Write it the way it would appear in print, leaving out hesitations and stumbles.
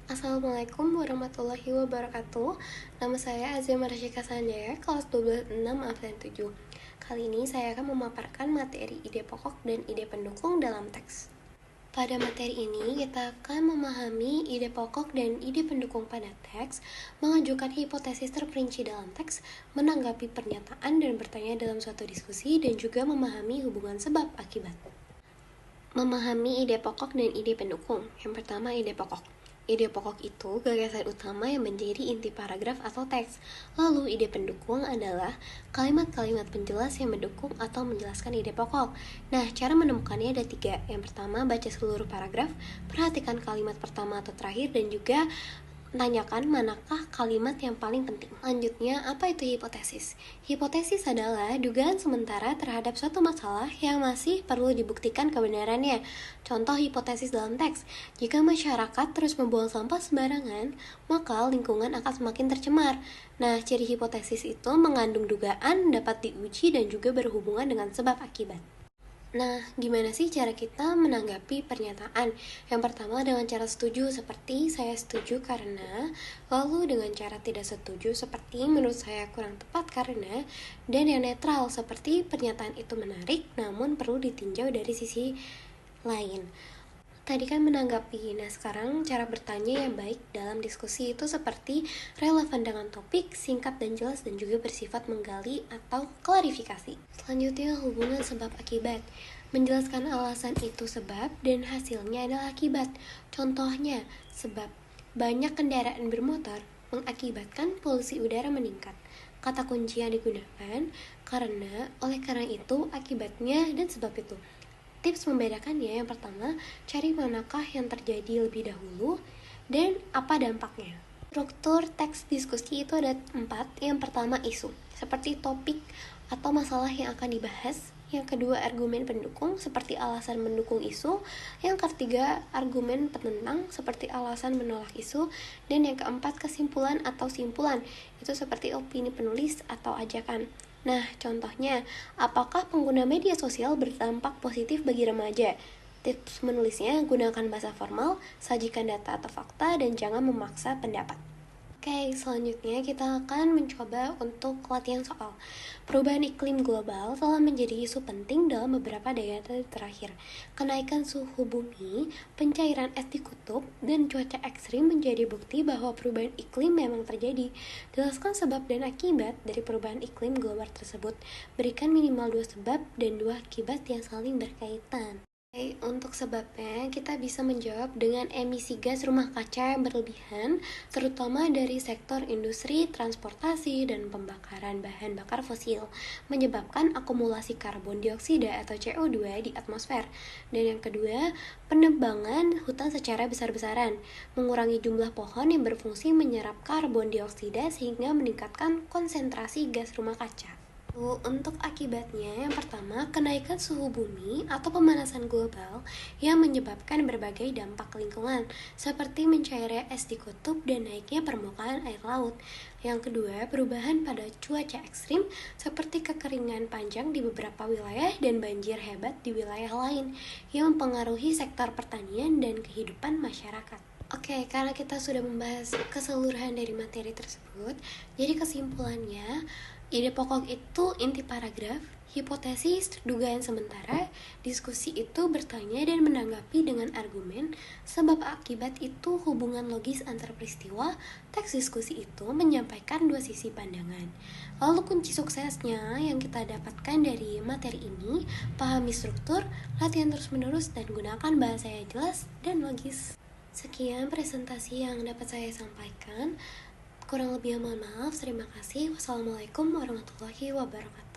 Assalamualaikum warahmatullahi wabarakatuh. Nama saya Azia Marsyika Sanjaya, kelas 12 6 absen 7. Kali ini saya akan memaparkan materi ide pokok dan ide pendukung dalam teks. Pada materi ini, kita akan memahami ide pokok dan ide pendukung pada teks, mengajukan hipotesis terperinci dalam teks, menanggapi pernyataan dan bertanya dalam suatu diskusi, dan juga memahami hubungan sebab akibat. Memahami ide pokok dan ide pendukung. Yang pertama, ide pokok. Ide pokok itu gagasan utama yang menjadi inti paragraf atau teks. Lalu ide pendukung adalah kalimat-kalimat penjelas yang mendukung atau menjelaskan ide pokok. Nah, cara menemukannya ada 3. Yang pertama, baca seluruh paragraf, perhatikan kalimat pertama atau terakhir, dan juga tanyakan manakah kalimat yang paling penting. Lanjutnya, apa itu hipotesis? Hipotesis adalah dugaan sementara terhadap suatu masalah yang masih perlu dibuktikan kebenarannya. Contoh hipotesis dalam teks, jika masyarakat terus membuang sampah sembarangan, maka lingkungan akan semakin tercemar. Nah, ciri hipotesis itu mengandung dugaan, dapat diuji, dan juga berhubungan dengan sebab akibat. Nah, gimana sih cara kita menanggapi pernyataan? Yang pertama dengan cara setuju, seperti saya setuju karena, lalu dengan cara tidak setuju, seperti menurut saya kurang tepat karena, dan yang netral, seperti pernyataan itu menarik namun perlu ditinjau dari sisi lain. Tadi kan menanggapi, nah sekarang cara bertanya yang baik dalam diskusi itu seperti relevan dengan topik, singkat dan jelas, dan juga bersifat menggali atau klarifikasi. Selanjutnya, hubungan sebab akibat. Menjelaskan alasan itu sebab dan hasilnya adalah akibat. Contohnya, sebab banyak kendaraan bermotor mengakibatkan polusi udara meningkat. Kata kunci yang digunakan karena, oleh karena itu, akibatnya, dan sebab itu. Tips membedakannya, yang pertama, cari manakah yang terjadi lebih dahulu dan apa dampaknya. Struktur teks diskusi itu ada 4. Yang pertama, isu, seperti topik atau masalah yang akan dibahas. Yang kedua, argumen pendukung, seperti alasan mendukung isu. Yang ketiga, argumen penentang, seperti alasan menolak isu. Dan yang keempat, kesimpulan atau simpulan, itu seperti opini penulis atau ajakan. Nah, contohnya, apakah pengguna media sosial berdampak positif bagi remaja? Tips menulisnya, gunakan bahasa formal, sajikan data atau fakta, dan jangan memaksa pendapat. Oke, selanjutnya kita akan mencoba untuk latihan soal. Perubahan iklim global telah menjadi isu penting dalam beberapa dekade terakhir. Kenaikan suhu bumi, pencairan es di kutub, dan cuaca ekstrim menjadi bukti bahwa perubahan iklim memang terjadi. Jelaskan sebab dan akibat dari perubahan iklim global tersebut. Berikan minimal 2 sebab dan 2 akibat yang saling berkaitan. Untuk sebabnya, kita bisa menjawab dengan emisi gas rumah kaca yang berlebihan, terutama dari sektor industri, transportasi, dan pembakaran bahan bakar fosil, menyebabkan akumulasi karbon dioksida atau CO2 di atmosfer. Dan yang kedua, penebangan hutan secara besar-besaran, mengurangi jumlah pohon yang berfungsi menyerap karbon dioksida sehingga meningkatkan konsentrasi gas rumah kaca. Untuk akibatnya, yang pertama, kenaikan suhu bumi atau pemanasan global yang menyebabkan berbagai dampak lingkungan, seperti mencairnya es di kutub dan naiknya permukaan air laut. Yang kedua, perubahan pada cuaca ekstrim, seperti kekeringan panjang di beberapa wilayah dan banjir hebat di wilayah lain, yang mempengaruhi sektor pertanian dan kehidupan masyarakat. Oke, karena kita sudah membahas keseluruhan dari materi tersebut, jadi kesimpulannya, ide pokok itu inti paragraf, hipotesis, dugaan sementara, diskusi itu bertanya dan menanggapi dengan argumen, sebab akibat itu hubungan logis antar peristiwa, teks diskusi itu menyampaikan 2 sisi pandangan. Lalu kunci suksesnya yang kita dapatkan dari materi ini, pahami struktur, latihan terus-menerus, dan gunakan bahasa yang jelas dan logis. Sekian presentasi yang dapat saya sampaikan. Kurang lebih mohon maaf. Terima kasih. Wassalamualaikum warahmatullahi wabarakatuh.